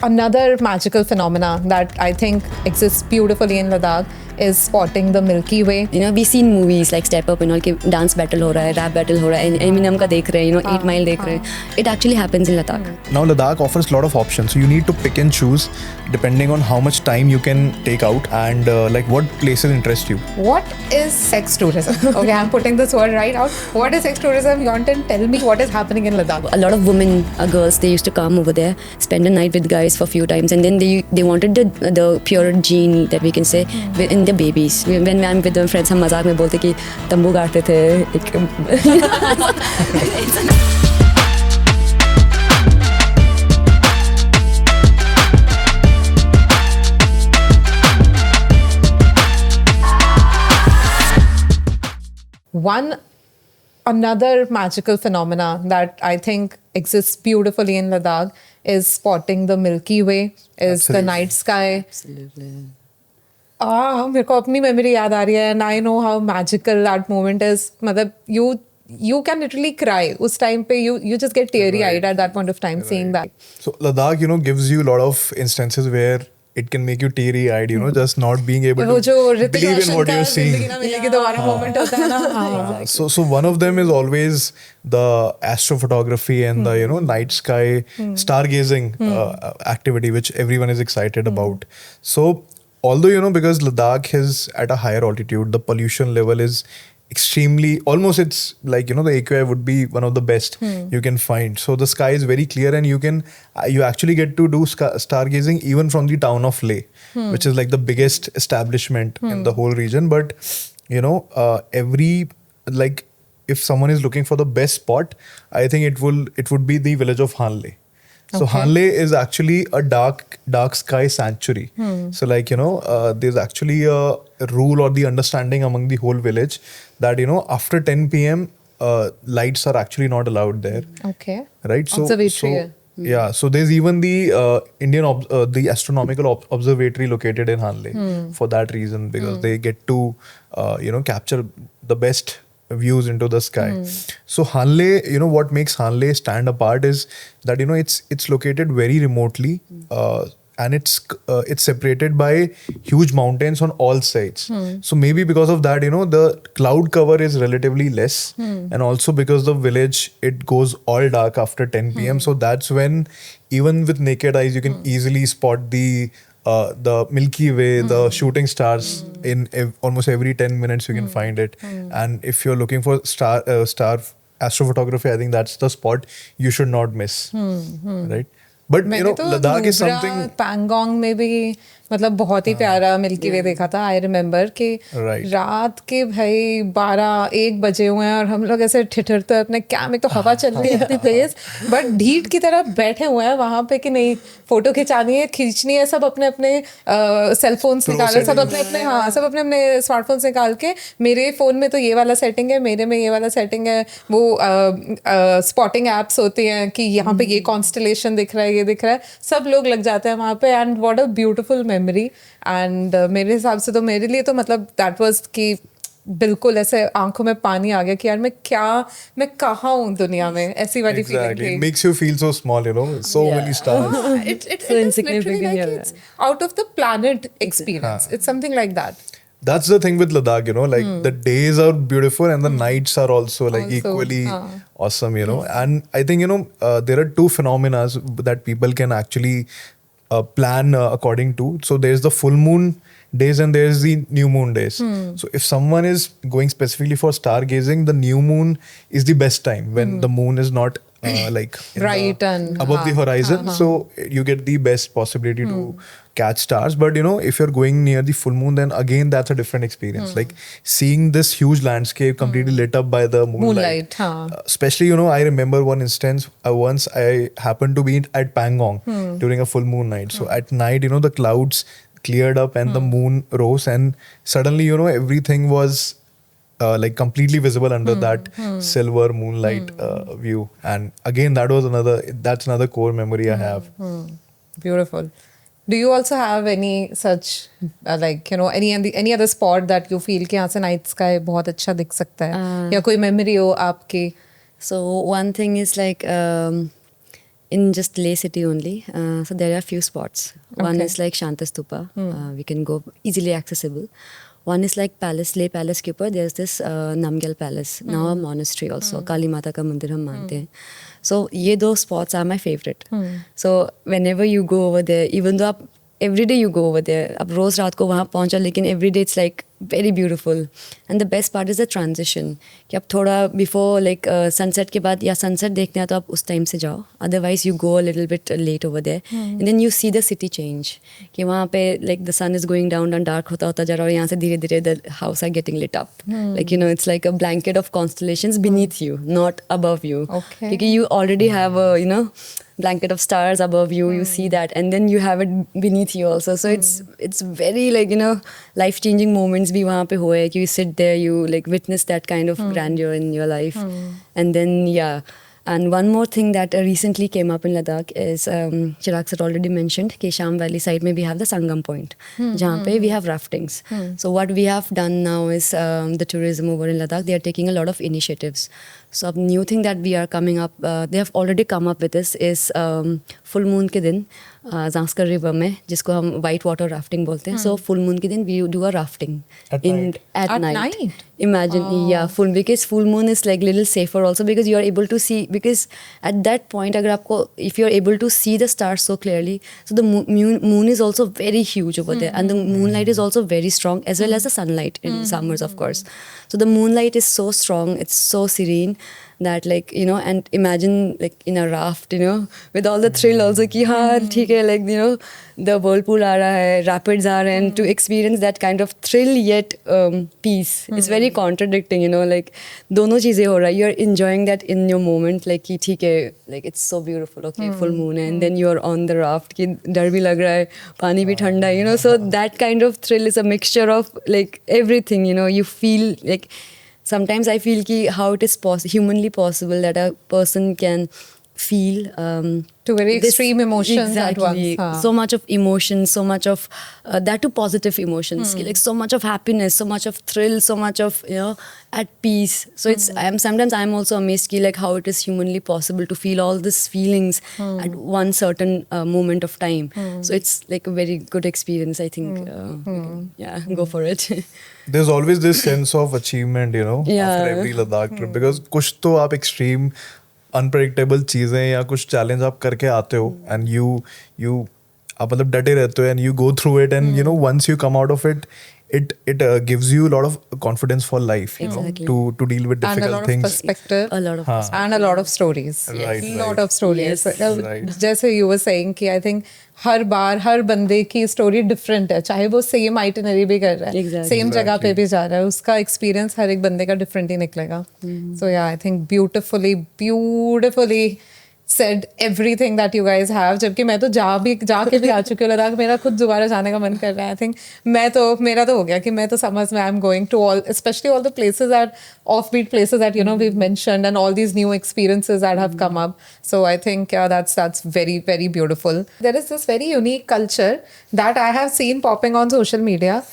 Another magical phenomena that I think exists beautifully in Ladakh is spotting the Milky Way. You know, we've seen movies like Step Up and all, कि dance battle हो रहा है, rap battle हो रहा है, Eminem का देख रहे हैं, you know, 8 Mile देख रहे हैं. It actually happens in Ladakh. Now Ladakh offers a lot of options, so you need to pick and choose depending on how much time you can take out and like what places interest you. What is sex tourism? Okay, I'm putting this word right out. What is sex tourism? Yontan, tell me what is happening in Ladakh. A lot of women, girls, they used to come over there, spend a night with guys for a few times, and then they wanted the pure gene that we can say in the babies. When I'm with my friends, हम मजाक में बोलते कि तंबू गाड़ते थे. Another magical phenomena that I think exists beautifully in Ladakh is spotting the Milky Way, is the night sky. Absolutely. मेरे को अपनी memory याद आ रही है and I know how magical that moment is. मतलब you can literally cry. उस time पे you just get teary eyed at that point of time seeing that. So Ladakh, gives you a lot of instances where it can make you teary-eyed, just not being able वो जो to Hrithik believe in Roshan what का you're seeing. जिंदगी ना मिलेगी दोबारा moment होता है ना. So one of them is always the astrophotography and the night sky stargazing activity, which everyone is excited about. So although because Ladakh is at a higher altitude, the pollution level is extremely, almost it's like the AQI would be one of the best you can find. So the sky is very clear and you actually get to do stargazing even from the town of Leh, which is like the biggest establishment in the whole region. But if someone is looking for the best spot, I think it would be the village of Hanle. So Hanle is actually a dark sky sanctuary. So there's actually a rule or the understanding among the whole village that after 10 p.m. Lights are actually not allowed there. Okay. Right. So Observatory. Yeah. So there's even the the astronomical observatory located in Hanle for that reason, because they get to capture the best views into the sky. So Hanle, what makes Hanle stand apart is that it's located very remotely, and it's separated by huge mountains on all sides. So maybe because of that, the cloud cover is relatively less, and also because the village, it goes all dark after 10 p.m. So that's when even with naked eyes you can easily spot the Milky Way, the shooting stars in almost every 10 minutes you can find it. And if you're looking for star astrophotography, I think that's the spot you should not miss. Right? But Ladakh is something. Pangong में भी मतलब बहुत ही प्यारा milky वे देखा था. I remember कि रात के भाई 12-1 बजे हुए हैं और हम लोग ऐसे ठिठुरते अपने कैम में, तो हवा चल रही है तेज, बट ढीठ की तरह बैठे हुए हैं वहां पे कि नहीं फोटो खिंचानी है, खींचनी है. सब अपने अपने सेलफोन्स निकाल, सब अपने अपने स्मार्टफोन्स निकाल के, मेरे फोन में तो ये वाला सेटिंग है, मेरे में ये वाला सेटिंग है. वो स्पॉटिंग एप्स होती हैं कि यहाँ पे ये कॉन्स्टलेशन दिख रहा है, ये दिख रहा है, सब लोग लग जाते हैं वहाँ पे. And what a beautiful memory. And मेरे हिसाब से तो मेरे लिए तो मतलब दैट वाज कि बिल्कुल ऐसे आंखों में पानी आ गया कि यार मैं कहाँ हूँ दुनिया में, ऐसी वाली फीलिंग थी. It makes you feel so small, so many stars. It's literally like it's out of the planet experience. It's something like that. That's the thing with Ladakh, the days are beautiful and the nights are also equally awesome, And I think, there are two phenomena that people can actually plan according to. So there's the full moon days and there's the new moon days. So if someone is going specifically for stargazing, the new moon is the best time when the moon is not bright and above the horizon. So you get the best possibility to catch stars. But if you're going near the full moon, then again that's a different experience. Like seeing this huge landscape completely lit up by the moonlight. Especially, I remember one instance. Once I happened to be at Pangong during a full moon night. So at night, the clouds cleared up and the moon rose, and suddenly, everything was completely visible under that silver moonlight view. And again, that's another core memory I have. Beautiful. Do you also have any such any other spot that you feel कि यहाँ से night sky बहुत अच्छा दिख सकता है, या कोई memory हो आपकी? So one thing is in just Leh city only. So there are few spots. One Okay. is like Shantastupa. We can go easily accessible. One is like Palace, Leh Palace के ऊपर there's this Namgyal Palace, now a monastery also. काली माता का मंदिर हम मानते हैं. So ये दो spots are my favorite. So whenever you go over there, even though आप every day you go over there, अब रोज रात को वहाँ पहुँचा, लेकिन every day it's like very beautiful. And the best part is the transition कि आप थोड़ा before like sunset के बाद या sunset देखने हैं तो आप उस time से जाओ. Otherwise you go a little bit late over there, and then you see the city change कि वहाँ पे like the sun is going down and dark होता जा रहा है और यहाँ से धीरे धीरे the house are getting lit up. Like you know it's like a blanket of constellations beneath you, not above you. Okay. क्योंकि you already have a blanket of stars above you. You see that, and then you have it beneath you also. So it's very like life changing moments भी वहाँ पे हुए कि you sit there, you like witness that kind of grandeur in your life, and then yeah. And one more thing that recently came up in Ladakh is Chirag sir already mentioned कि Sham Valley side में we have the Sangam Point जहाँ पे we have raftings. So what we have done now is the tourism over in Ladakh, they are taking a lot of initiatives. So a new thing that we are coming up, they have already come up with this is full moon के दिन Zanskar River में जिसको हम white water rafting बोलते हैं. So full moon के दिन we do a rafting At night. At night? Imagine, yeah, because full moon is like little safer also because you are able to see, because at that point अगर आपको, if you are able to see the stars so clearly, so the moon is also very huge over there, and the moonlight is also very strong as well as the sunlight in summers of course. So the moonlight is so strong, it's so serene that like and imagine like in a raft with all the thrill also कि हाँ ठीक है, like the whirlpool आ रहा है, rapids are, and to experience that kind of thrill yet peace, it's very contradicting like दोनों चीजें हो रहा है. You're enjoying that in your moment like कि ठीक है, like it's so beautiful, okay, full moon है, and then you're on the raft कि डर भी लग रहा है, पानी भी ठंडा है, so that kind of thrill is a mixture of like everything. You feel like sometimes I feel ki how it is humanly possible that a person can feel To very extreme emotions at exactly, once. so much of emotion, so much of that too positive emotions, like so much of happiness, so much of thrill, so much of at peace. So it's sometimes I'm also amazed ki like how it is humanly possible to feel all these feelings at one certain moment of time. So it's like a very good experience, I think. Yeah, go for it. There's always this sense of achievement, Yeah. after every Ladakh trip, because कुछ तो आप extreme, unpredictable चीजें या कुछ challenge आप करके आते हो, and you आप मतलब डटे रहते हो, and you go through it, and once you come out of it, it gives you a lot of confidence for life, Exactly. to deal with And a difficult lot of things. perspective. A lot of And a lot of stories. Right, lot right. of stories. Yes. Right. जैसे you were saying कि I think हर बार हर बंदे की story different है, चाहे वो same itinerary भी कर रहा है, Exactly. सेम जगह पे भी जा रहा है, उसका एक्सपीरियंस हर एक बंदे का डिफरेंट ही निकलेगा. सो या I think beautifully said everything that you guys have. जबकि मैं तो जाके भी आ चुकी हूँ लद्दाख, मेरा खुद दोबारा जाने का मन कर रहा है. I think मेरा तो हो गया कि मैं तो समझ में I'm going to all, especially all the places that offbeat places that we've mentioned, and all these new experiences that have come up. So I think that's very very beautiful. There is this very unique culture that I have seen popping on social media.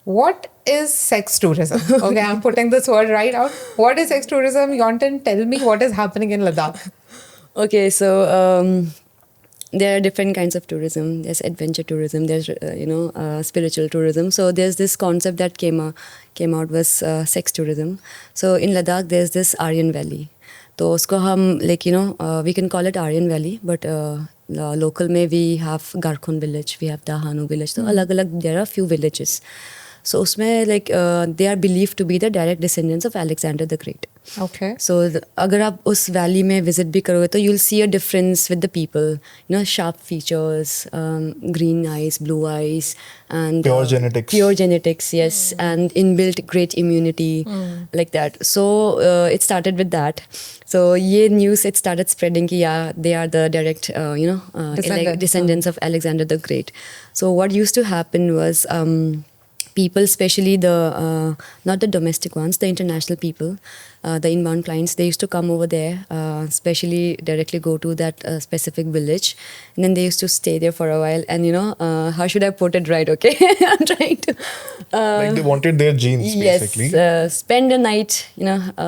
What is sex tourism? Okay, I'm putting this word right out. What is sex tourism? Yontan, tell me what is happening in Ladakh. Okay, so there are different kinds of tourism. There's adventure tourism. There's spiritual tourism. So there's this concept that came out was sex tourism. So in Ladakh there's this Aryan Valley. तो उसको हम like we can call it Aryan Valley, but local में we have Garkhon village, we have Dahanu village. तो अलग-अलग there are few villages. So उसमें like they are believed to be the direct descendants of Alexander the Great. Okay. So अगर आप उस valley में visit भी करोगे तो you'll see a difference with the people. Sharp features, green eyes, blue eyes, and Pure genetics. Pure genetics, yes, and inbuilt great immunity, like that. So it started with that. So ये news it started spreading कि yeah they are the direct descendants of Alexander the Great. So what used to happen was people, especially the not the domestic ones, the international people, the inbound clients, they used to come over there, especially directly go to that specific village, and then they used to stay there for a while. And how should I put it right? Okay, I'm trying to. Like they wanted their genes, basically. Yes, spend a night,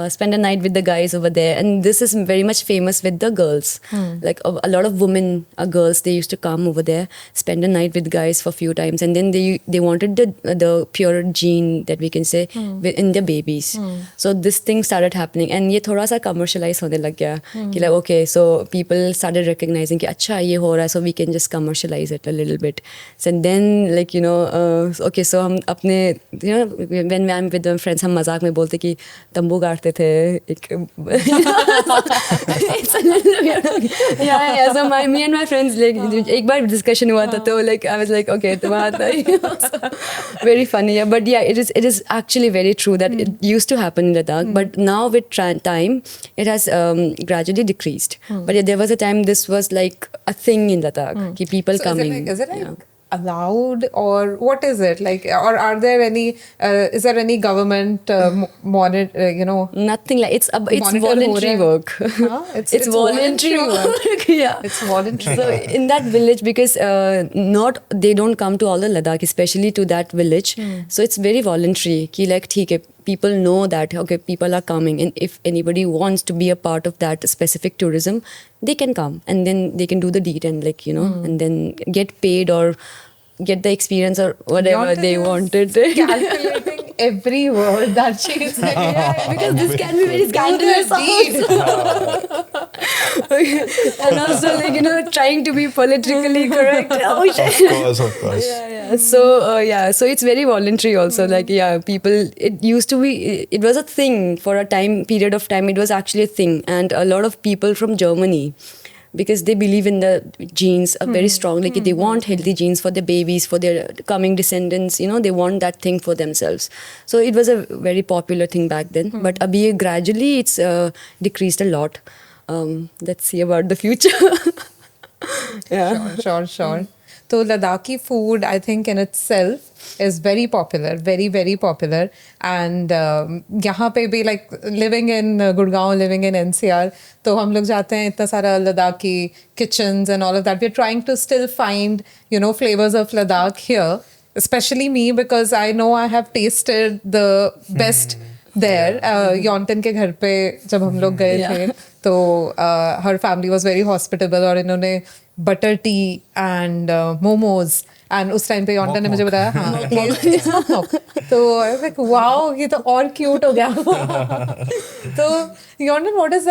spend a night with the guys over there, and this is very much famous with the girls. Like a lot of women, girls, they used to come over there, spend a night with guys for a few times, and then they wanted the pure gene that we can say in their babies. So this thing started happening, and ये थोड़ा सा commercialize होने लग गया कि like okay, so people started recognizing कि अच्छा ये हो रहा है, so we can just commercialize it a little bit. So then like okay, so हम अपने when I'm with my friends हम मजाक में बोलते कि तंबू गाड़ते थे एक it's a little yeah, so me and my friends like एक बार discussion हुआ था तो like I was like okay तो वहाँ था very funny, yeah. But yeah, it is actually very true that it used to happen in Ladakh, but now with time it has gradually decreased. But yeah, there was a time this was like a thing in Ladakh, ki people So coming. is it like allowed, or what is it like, or are there any is there any government monitor, Nothing like it's monitor voluntary ho raha hai? work. Huh? It's voluntary work. Yeah, it's voluntary. So in that village, because they don't come to all the Ladakh, especially to that village. So it's very voluntary. Ki like theek hai, people know that okay, people are coming, and if anybody wants to be a part of that specific tourism, they can come, and then they can do the deed and like and then get paid or get the experience or whatever they wanted. Calculating every word that she is saying. Yeah, because this can be very scandalous also. And also like trying to be politically correct. Oh shit. Of course. Yeah. So it's very voluntary also. Like people. It used to be. It was a thing for a period of time. It was actually a thing, and a lot of people from Germany, because they believe in the genes very strongly. They want healthy genes for their babies, for their coming descendants. They want that thing for themselves. So it was a very popular thing back then. But abhi gradually it's decreased a lot. Let's see about the future. Yeah. Sure. So Ladakhi food, I think in itself is very popular, very, very popular. And यहाँ पे भी like living in Gurgaon, living in NCR, तो हम लोग जाते हैं इतना सारा Ladakhi kitchens and all of that. We're trying to still find, flavors of Ladakh here. Especially me, because I know I have tasted the best there. Yontan के घर पे जब हम लोग गए थे, तो her family was very hospitable और इन्होंने butter tea and momos, and उस टाइम पे यॉन्टन ने मुझे बताया तो I was like wow, ये तो और cute हो गया. तो Yontan, what is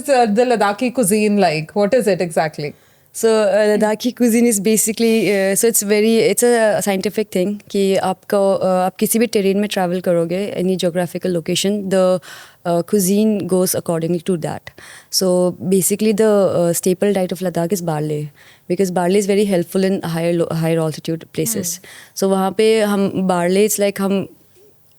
the Ladakhi cuisine like? What is it exactly? So Ladakhi cuisine is basically so it's a scientific thing कि आप किसी भी terrain में travel करोगे, any geographical location, the cuisine goes accordingly to that. So basically the staple diet of Ladakh is barley, because barley is very helpful in higher altitude places. So वहाँ पे हम barley, it's like हम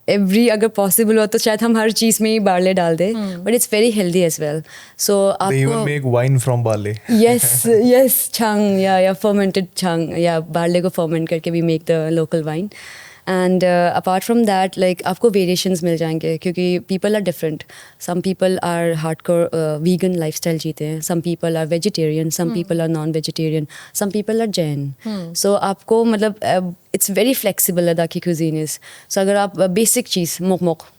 अगर possible हो तो शायद हम हर चीज में ही barley डाल दें, but it's very healthy as well. So They even make wine from barley. Yes, chang, fermented chang, barley को ferment करके we make the local wine. And apart from that, like आपको variations मिल जाएंगे, क्योंकि people are different. Some people are hardcore vegan lifestyle जीते हैं. Some people are vegetarian. Some people are non-vegetarian. Some people are Jain. So आपको मतलब it's very flexible Ladakhi cuisine is. So अगर आप basic cheese mok,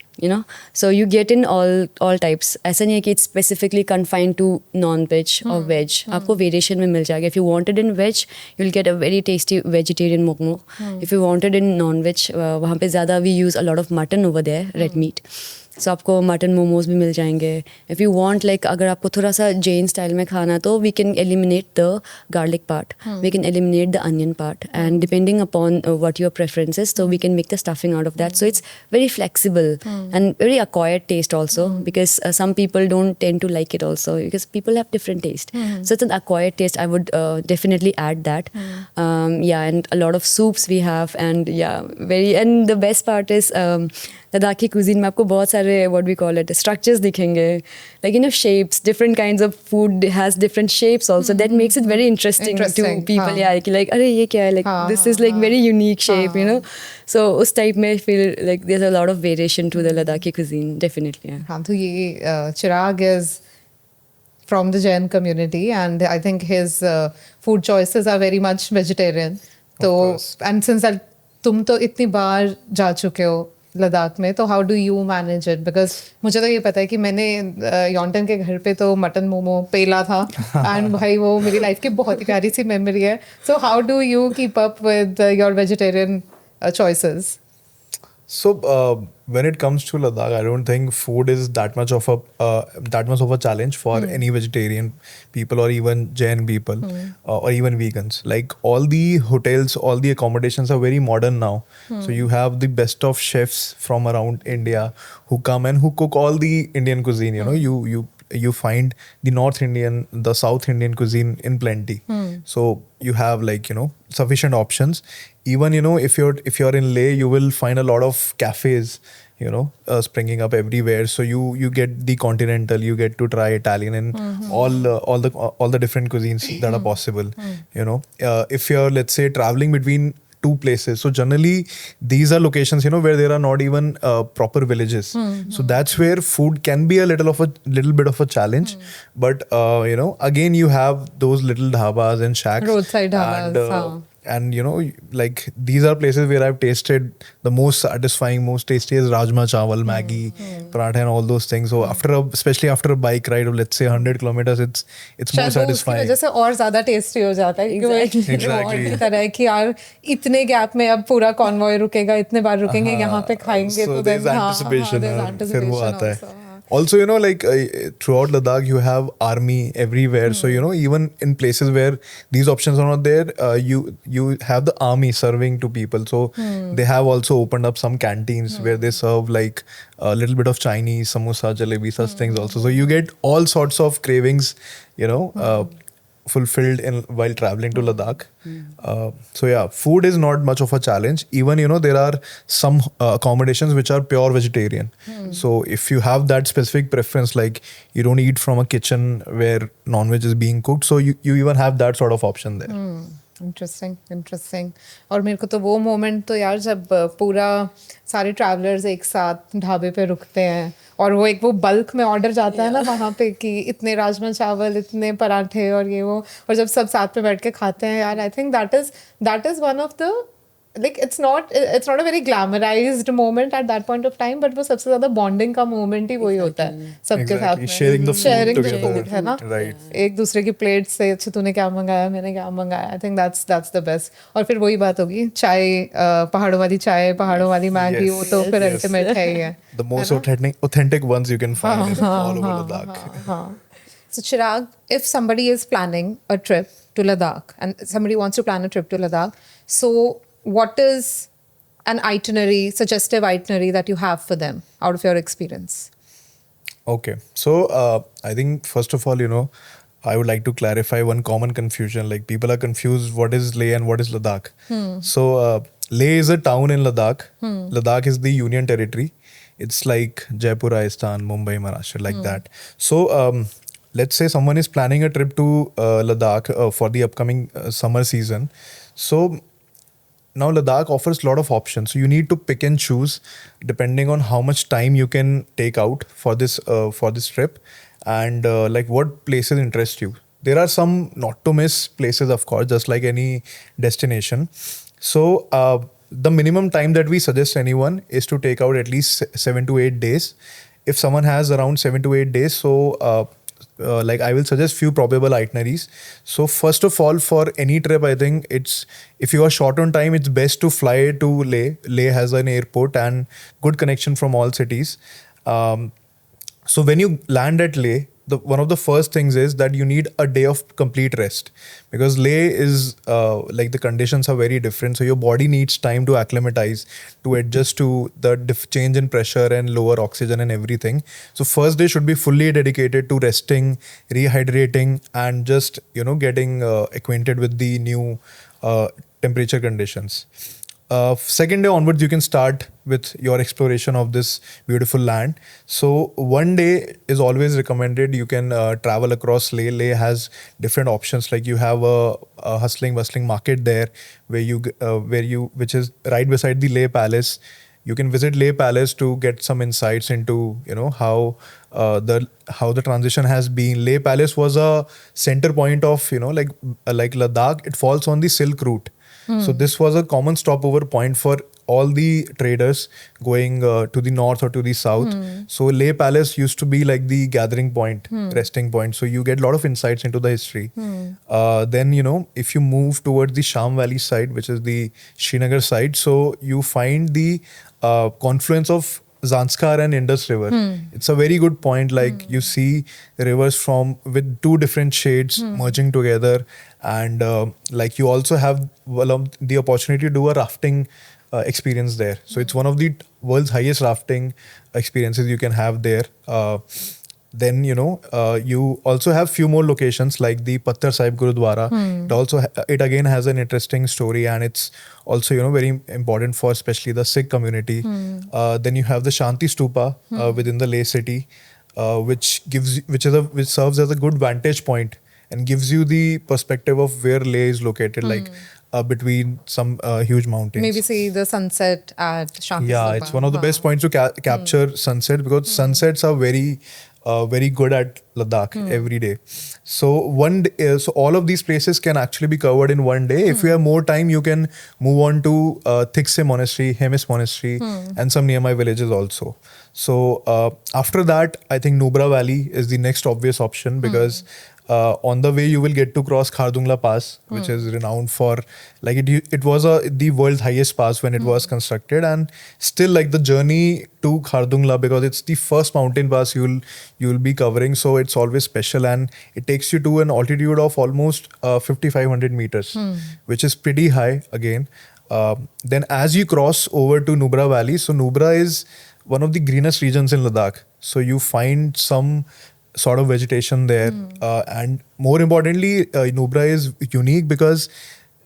so you get in all types. ऐसा नहीं है कि it's specifically confined to non-veg or veg. आपको variation में मिल जाएगा. If you want it in veg, you'll get a very tasty vegetarian mok. If you want it in non-veg, वहाँ पे ज़्यादा we use a lot of mutton over there, red meat. So आपको mutton momos भी मिल जाएंगे. If you want like अगर आपको थोड़ा सा जैन स्टाइल में खाना, तो we can eliminate the garlic part, we can eliminate the onion part, and depending upon what your preference is, so we can make the stuffing out of that. So it's very flexible and very acquired taste also, because some people don't tend to like it also, because people have different taste. So it's an acquired taste. I would definitely add that. And a lot of soups we have, and and the best part is Ladakhi cuisine में आपको बहुत सारे what we call it structures दिखेंगे, like shapes, different kinds of food has different shapes also. That makes it very interesting to people. हाँ. Yeah, कि like अरे ये क्या है, like this is like very unique shape, So उस type में I feel like there's a lot of variation to the Ladakhi cuisine, definitely. Yeah. हाँ, तो ये Chirag is from the Jain community, and I think his food choices are very much vegetarian. तो and since that तुम तो इतनी बार जा चुके हो लद्दाख में, तो how do you manage it? Because मुझे तो ये पता है कि मैंने यॉन्टन के घर पे तो मटन मोमो पेला था एंड भाई वो मेरी लाइफ की बहुत ही प्यारी सी मेमोरी है. So how do you keep up with your vegetarian choices? So when it comes to Ladakh, I don't think food is that much of a challenge for any vegetarian people or even Jain people or even vegans. Like all the hotels, all the accommodations are very modern now. So you have the best of chefs from around India who come and who cook all the Indian cuisine. You find the North Indian, the South Indian cuisine in plenty. So you have sufficient options. Even if you're in Leh, you will find a lot of cafes springing up everywhere. So you get the continental, you get to try Italian and all the different cuisines that are possible. If you're, let's say, traveling between two places, so generally these are locations where there are not even proper villages. So that's where food can be a little bit of a challenge. But again, you have those little dhabas and shacks, roadside dhabas, and like these are places where I've tasted the most satisfying, most tastiest rajma chawal, Maggi, paratha and all those things. So especially after a bike ride of, let's say, 100 kilometers, it's more satisfying. उसकी वजह से और ज़्यादा tasty हो जाता है, क्योंकि Exactly. की तरह है कि यार इतने गैप में अब पूरा कॉन्वॉय रुकेगा, इतने बार रुकेंगे, यहाँ पे खाएंगे, So तो there's anticipation, फिर वो आता है. Also, throughout Ladakh, you have army everywhere. So, even in places where these options are not there, you have the army serving to people. So, they have also opened up some canteens where they serve like a little bit of Chinese, samosa, jalebi, such things also. So, you get all sorts of cravings, fulfilled while traveling to Ladakh. So yeah, food is not much of a challenge. Even there are some accommodations which are pure vegetarian. So if you have that specific preference, like you don't eat from a kitchen where non-veg is being cooked, so you even have that sort of option there. Interesting. और मेरे को तो वो moment तो यार जब पूरा सारे ट्रैवलर्स एक साथ ढाबे पे रुकते हैं और वो बल्क में ऑर्डर जाता है ना वहाँ पे कि इतने राजमा चावल, इतने पराठे और ये वो, और जब सब साथ में बैठ के खाते हैं यार, I think that is one of the like it's not a very glamorized moment at that point of time, but वो सबसे ज़्यादा bonding का moment ही वही होता है सबके साथ में, sharing the food है ना, एक दूसरे की प्लेट से अच्छा तूने क्या मंगाया, मैंने क्या मंगाया. I think that's the best. और फिर वही बात होगी, चाय, पहाड़ों वाली चाय, पहाड़ों वाली मैगी, वो तो फिर ultimate है ही है. The most authentic ones you can find all over Ladakh. So Chirag, if somebody is planning a trip to Ladakh and somebody wants to plan a trip to Ladakh, so what is an suggestive itinerary that you have for them out of your experience? Okay. So I think first of all, I would like to clarify one common confusion. Like people are confused what is Leh and what is Ladakh. So Leh is a town in Ladakh. Ladakh is the union territory. It's like Jaipur, Rajasthan, Mumbai, Maharashtra, like that. So let's say someone is planning a trip to Ladakh for the upcoming summer season. So now Ladakh offers a lot of options. So you need to pick and choose depending on how much time you can take out for this trip and like what places interest you. There are some not to miss places, of course, just like any destination. So the minimum time that we suggest anyone is to take out at least 7 to 8 days. If someone has around 7 to 8 days, so like I will suggest few probable itineraries. So first of all, for any trip, I think if you are short on time, it's best to fly to Leh. Leh has an airport and good connection from all cities. So when you land at Leh, one of the first things is that you need a day of complete rest, because Leh is like the conditions are very different. So your body needs time to acclimatize, to adjust to the change in pressure and lower oxygen and everything. So first day should be fully dedicated to resting, rehydrating, and just getting acquainted with the new temperature conditions. second day onwards, you can start with your exploration of this beautiful land. So one day is always recommended. You can travel across Leh. Leh has different options. Like you have a hustling, bustling market there, which is right beside the Leh Palace. You can visit Leh Palace to get some insights into how the transition has been. Leh Palace was a center point of like Ladakh. It falls on the Silk Route. So this was a common stopover point for all the traders going to the north or to the south. So Leh Palace used to be like the gathering point, resting point. So you get a lot of insights into the history. Then if you move towards the Sham Valley side, which is the Srinagar side, so you find the confluence of Zanskar and Indus River. It's a very good point. Like you see rivers with two different shades merging together, and like you also have the opportunity to do a rafting experience there. So it's one of the world's highest rafting experiences you can have there. Then you also have few more locations like the Patthar Sahib Gurudwara. It again has an interesting story, and it's also very important for especially the Sikh community. Then you have the Shanti Stupa within the Leh city, which serves as a good vantage point and gives you the perspective of where Leh is located, like between some huge mountains. Maybe see the sunset at Shanti Yeah, Stupa. it's one of the best points to capture sunset, because sunsets are very good at Ladakh every day. So so all of these places can actually be covered in one day. If you have more time, you can move on to Thiksey Monastery, Hemis Monastery, and some nearby villages also. So after that, I think Nubra Valley is the next obvious option, because on the way you will get to cross Khardungla Pass, which is renowned for, like, it was the world's highest pass when it was constructed, and still, like, the journey to Khardungla, because it's the first mountain pass you'll be covering, so it's always special, and it takes you to an altitude of almost 5,500 meters, which is pretty high again. Then as you cross over to Nubra Valley, so Nubra is one of the greenest regions in Ladakh, so you find some sort of vegetation there, and more importantly, Nubra is unique because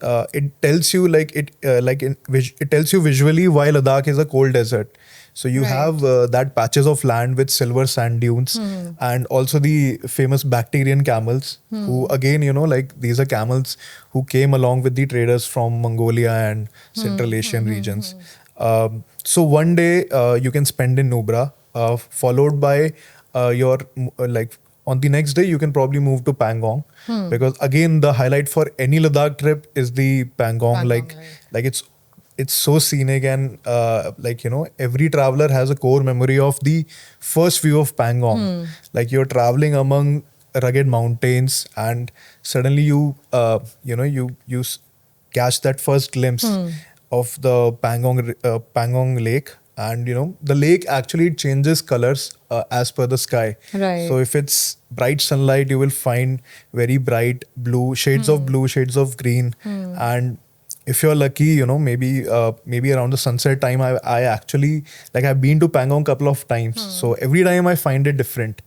it tells you it tells you visually why Ladakh is a cold desert. So you have that patches of land with silver sand dunes, and also the famous Bactrian camels, who again, these are camels who came along with the traders from Mongolia and Central Asian regions. So one day you can spend in Nubra, followed by on the next day you can probably move to Pangong, because again the highlight for any Ladakh trip is the Pangong. Like it's so scenic, and every traveler has a core memory of the first view of Pangong. Like you're traveling among rugged mountains, and suddenly you catch that first glimpse of the Pangong Lake. And the lake actually changes colors as per the sky. Right. So if it's bright sunlight, you will find very bright blue, shades of blue, shades of green. And if you're lucky, maybe around the sunset time, I actually, like, I've been to Pangong a couple of times. So every time I find it different.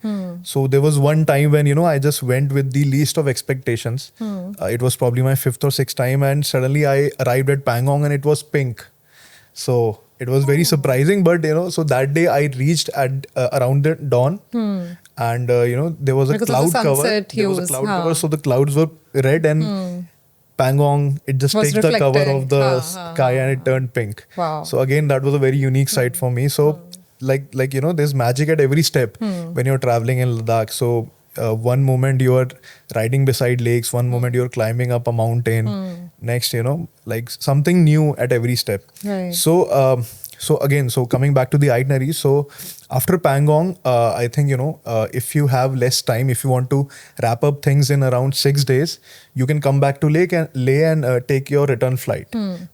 So there was one time when, I just went with the least of expectations. It was probably my 5th or 6th time, and suddenly I arrived at Pangong and it was pink. So it was very surprising, but so that day I reached at around the dawn, and there was a cloud cover. There was a cloud cover, so the clouds were red, and Pangong, it just takes the cover of the sky and it turned pink. Wow. So again, that was a very unique sight for me. So there's magic at every step when you're traveling in Ladakh. So one moment you are riding beside lakes, one moment you're climbing up a mountain, next like something new at every step. Right. So again, coming back to the itinerary, so after Pangong, I think if you have less time, if you want to wrap up things in around 6 days, you can come back to Leh and take your return flight.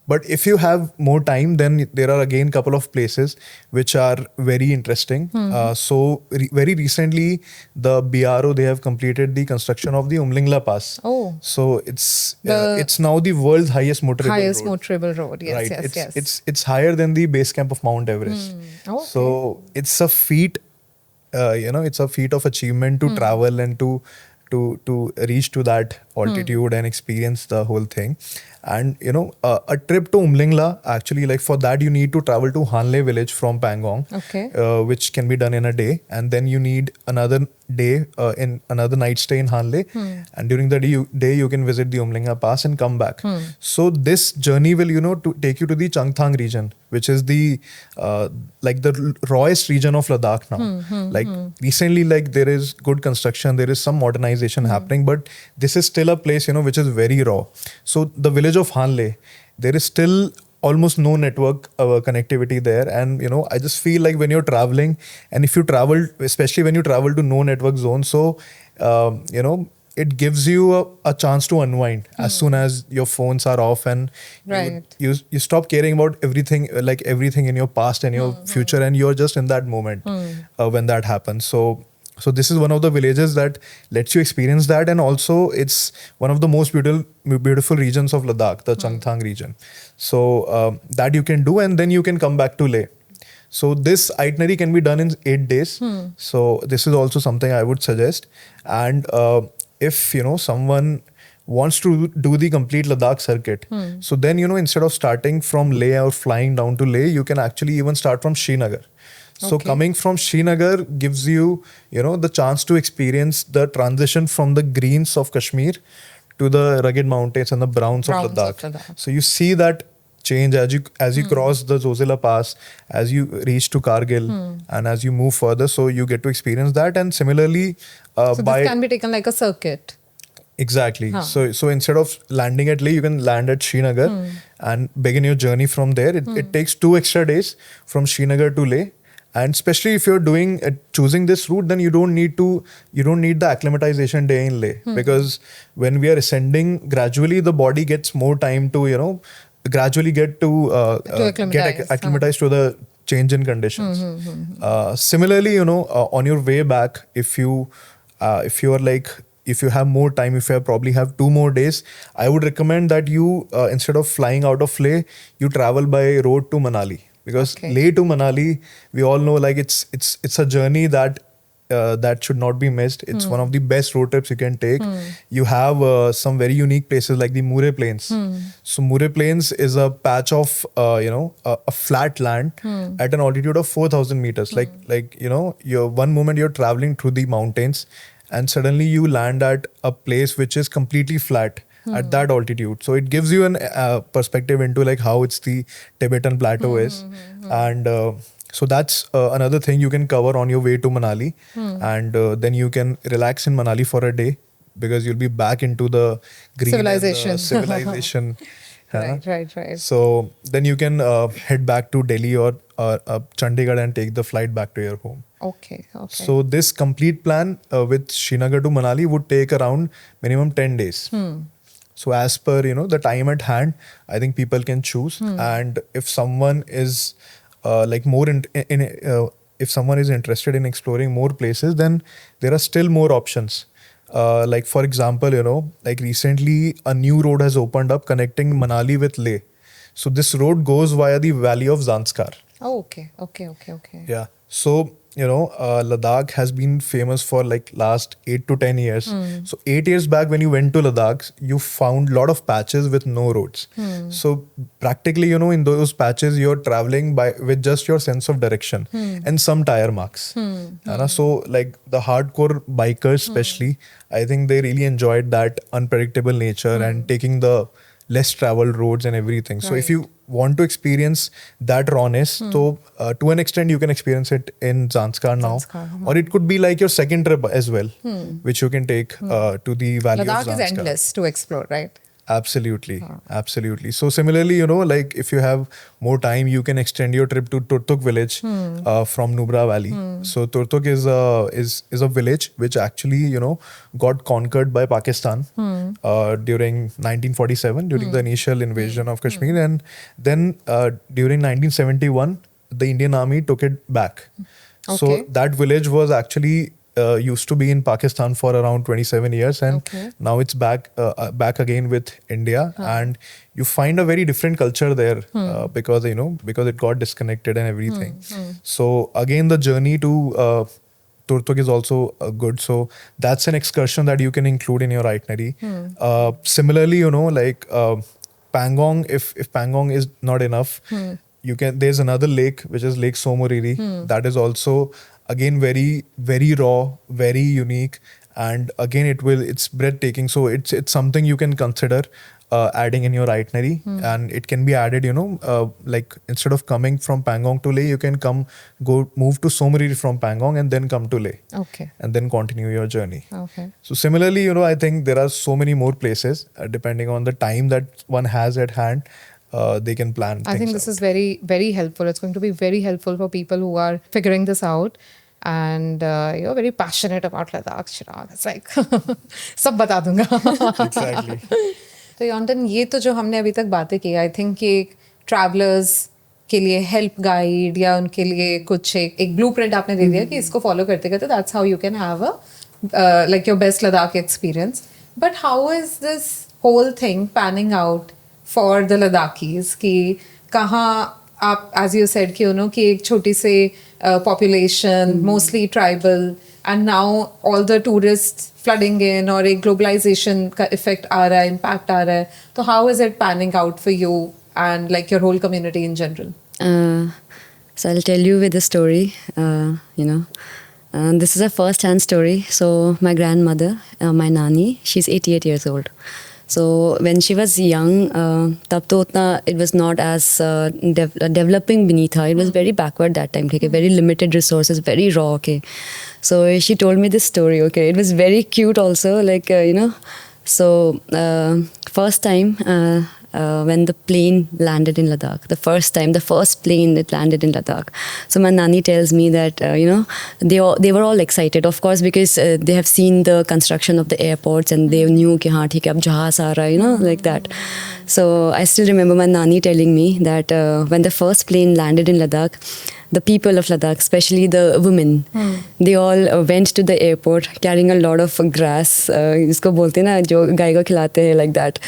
But if you have more time, then there are again couple of places which are very interesting. Very recently, the BRO, they have completed the construction of the Umlingla Pass. Oh. So it's now the world's highest motorable road. Yes, right. yes. It's higher than the base camp of Mount Everest. Okay. So it's a feat, it's a feat of achievement to travel and to reach to that altitude and experience the whole thing. And a trip to Umlingla, actually, like for that you need to travel to Hanle village from Pangong, Okay. which can be done in a day, and then you need another day in another night stay in Hanle, and during the day you can visit the Umlingla pass and come back. So this journey will to take you to the Changthang region, which is the like the rawest region of Ladakh now. Like recently, like there is good construction, there is some modernization happening, but this is still a place which is very raw. So the village of Hanle, there is still almost no network connectivity there, and I just feel like when you're traveling, and if you travel, especially when you travel to no network zone, so it gives you a chance to unwind as soon as your phones are off, and Right. you stop caring about everything, like everything in your past and your future, and you're just in that moment when that happens. So this is one of the villages that lets you experience that, and also it's one of the most beautiful regions of Ladakh, the Changthang region. So that you can do, and then you can come back to Leh. So this itinerary can be done in 8 days. So this is also something I would suggest. And if someone wants to do the complete Ladakh circuit, so then instead of starting from Leh or flying down to Leh, you can actually even start from Srinagar. So Okay. coming from Srinagar gives you the chance to experience the transition from the greens of Kashmir to the rugged mountains and the browns of Browns of Ladakh. Ladakh. So you see that change as you cross the Zozela Pass, as you reach to Kargil, and as you move further. So you get to experience that, and similarly So this can be taken like a circuit. Exactly. Huh. So instead of landing at Leh, you can land at Srinagar and begin your journey from there. It takes 2 extra days from Srinagar to Leh. And especially if you're choosing this route, then you don't need the acclimatization day in Leh, because when we are ascending gradually, the body gets more time to gradually get to acclimatize. get acclimatized to the change in conditions. Similarly, on your way back, if you have more time, if you probably have 2 more days, I would recommend that you instead of flying out of Leh, you travel by road to Manali. Because Okay. Leh to Manali, we all know like it's a journey that should not be missed. It's one of the best road trips you can take. You have some very unique places like the Murray Plains. So Murray Plains is a patch of a flat land at an altitude of 4,000 meters. You're one moment you're traveling through the mountains, and suddenly you land at a place which is completely flat at that altitude. So it gives you an perspective into like how it's the Tibetan plateau is. And so that's another thing you can cover on your way to Manali. And then you can relax in Manali for a day, because you'll be back into the green and the Civilization. civilization. Right. So then you can head back to Delhi or Chandigarh and take the flight back to your home. Okay. So this complete plan with Srinagar to Manali would take around minimum 10 days. So as per the time at hand, I think people can choose. And if someone is like more if someone is interested in exploring more places, then there are still more options. Like for example, like recently a new road has opened up connecting Manali with Leh. So this road goes via the valley of Zanskar. Oh, okay. Yeah. So, Ladakh has been famous for like last 8 to 10 years. So 8 years back when you went to Ladakh, you found a lot of patches with no roads. So practically, in those patches, you're traveling with just your sense of direction and some tire marks. So like the hardcore bikers especially, I think they really enjoyed that unpredictable nature and taking the less traveled roads and everything. So if you want to experience that rawness, so to an extent you can experience it in Zanskar now, or it could be like your second trip as well, which you can take to the valley Ladakh of Zanskar. is endless to explore, right? Absolutely. So similarly, like if you have more time, you can extend your trip to Turtuk village from Nubra Valley. So Turtuk is a village which actually got conquered by Pakistan during 1947 during the initial invasion of Kashmir, and then during 1971 the Indian Army took it back. So Okay. that village was actually used to be in Pakistan for around 27 years, and now it's back again with India, and you find a very different culture there because it got disconnected and everything. So again, the journey to Turtuk is also good. So that's an excursion that you can include in your itinerary. Similarly, Pangong, if Pangong is not enough, there's another lake which is Lake Somoriri. That is also again very, very raw, very unique, and again it's breathtaking. So it's something you can consider adding in your itinerary, and it can be added, like instead of coming from Pangong to Leh, you can move to Somoriri from Pangong and then come to Leh. Okay. And then continue your journey. Okay. So similarly, I think there are so many more places, depending on the time that one has at hand, they can plan. I think this is very, very helpful. It's going to be very helpful for people who are figuring this out. And you're very passionate about Ladakh, Chirag. It's like, सब बता दूंगा. Exactly. तो यॉन्टन, ये तो जो हमने अभी तक बातें की, आई थिंक कि ट्रैवलर्स के लिए हेल्प गाइड या उनके लिए कुछ एक ब्लूप्रिंट आपने दे दिया कि इसको फॉलो करते करते that's how you can have a like your best Ladakh experience. But how is this whole thing panning out for the Ladakhis कि कहाँ आप, एज यू सेड कि एक छोटी से population mostly tribal, and now all the tourists flooding in और एक globalization का effect आ रहा है, impact आ रहा है. So how is it panning out for you and like your whole community in general? So I'll tell you with a story, this is a first-hand story. So my grandmother, my nani, she's 88 years old. So when she was young, तब तो उतना it was not as developing beneath her. It was very backward that time. Okay, very limited resources, very raw. Okay, so she told me this story. Okay, it was very cute also. Like so first time when the plane landed in Ladakh, the first plane that landed in Ladakh. So my nani tells me that they were all excited, of course, because they have seen the construction of the airports and they knew कि हाँ ठीक है अब जहाज आ रहा है, like that. So I still remember my nani telling me that when the first plane landed in Ladakh, the people of Ladakh, especially the women, they all went to the airport carrying a lot of grass. इसको बोलते हैं ना जो गाय को खिलाते हैं, like that.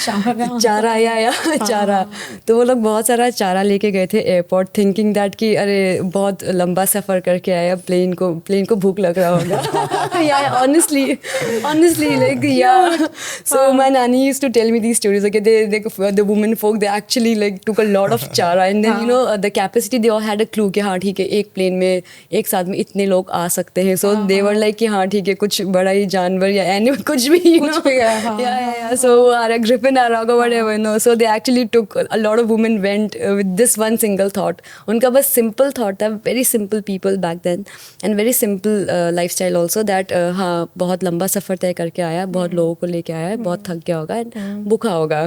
चारा या चारा. तो वो लोग बहुत सारा चारा लेके गए थे एयरपोर्ट, थिंकिंग दैट कि अरे बहुत लंबा सफ़र करके आया, प्लेन को भूख लग रहा होगा. Yeah, honestly, like yeah. So my nanny used to tell me these stories. Okay, the women folk, they actually like took a lot of chara, and then the capacity, they all had a clue कि हाँ ठीक है एक plane में एक साथ में इतने लोग आ सकते हैं. So they were like कि हाँ ठीक है कुछ बड़ा ही जानवर या एनिमल कुछ भी yeah. So a griffin आ रहा होगा, whatever. So they actually took, a lot of women went with this one single thought. उनका बस simple thought था, very simple people back then, and very simple lifestyle also, that हाँ बहुत लंबा सफ़र तय करके आया, बहुत लोगों को लेके आया, बहुत थक गया होगा, भूखा होगा,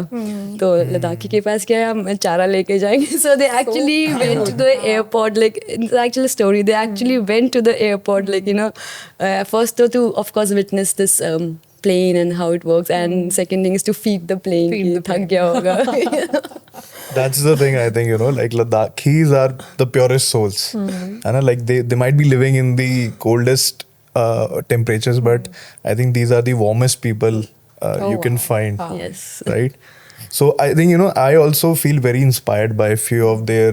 तो लद्दाखी के पास क्या है, हम चारा लेके जाएंगे. So they actually went to the airport, like it's actually a story. They actually went to the airport, like first to of course witness this plane and how it works, and second thing is to feed the plane. थक गया होगा. That's the thing, I think, like Ladakhis are the purest souls. And like they might be living in the coldest temperatures, but I think these are the warmest people you can find. Yes. Right? So I think, I also feel very inspired by a few of their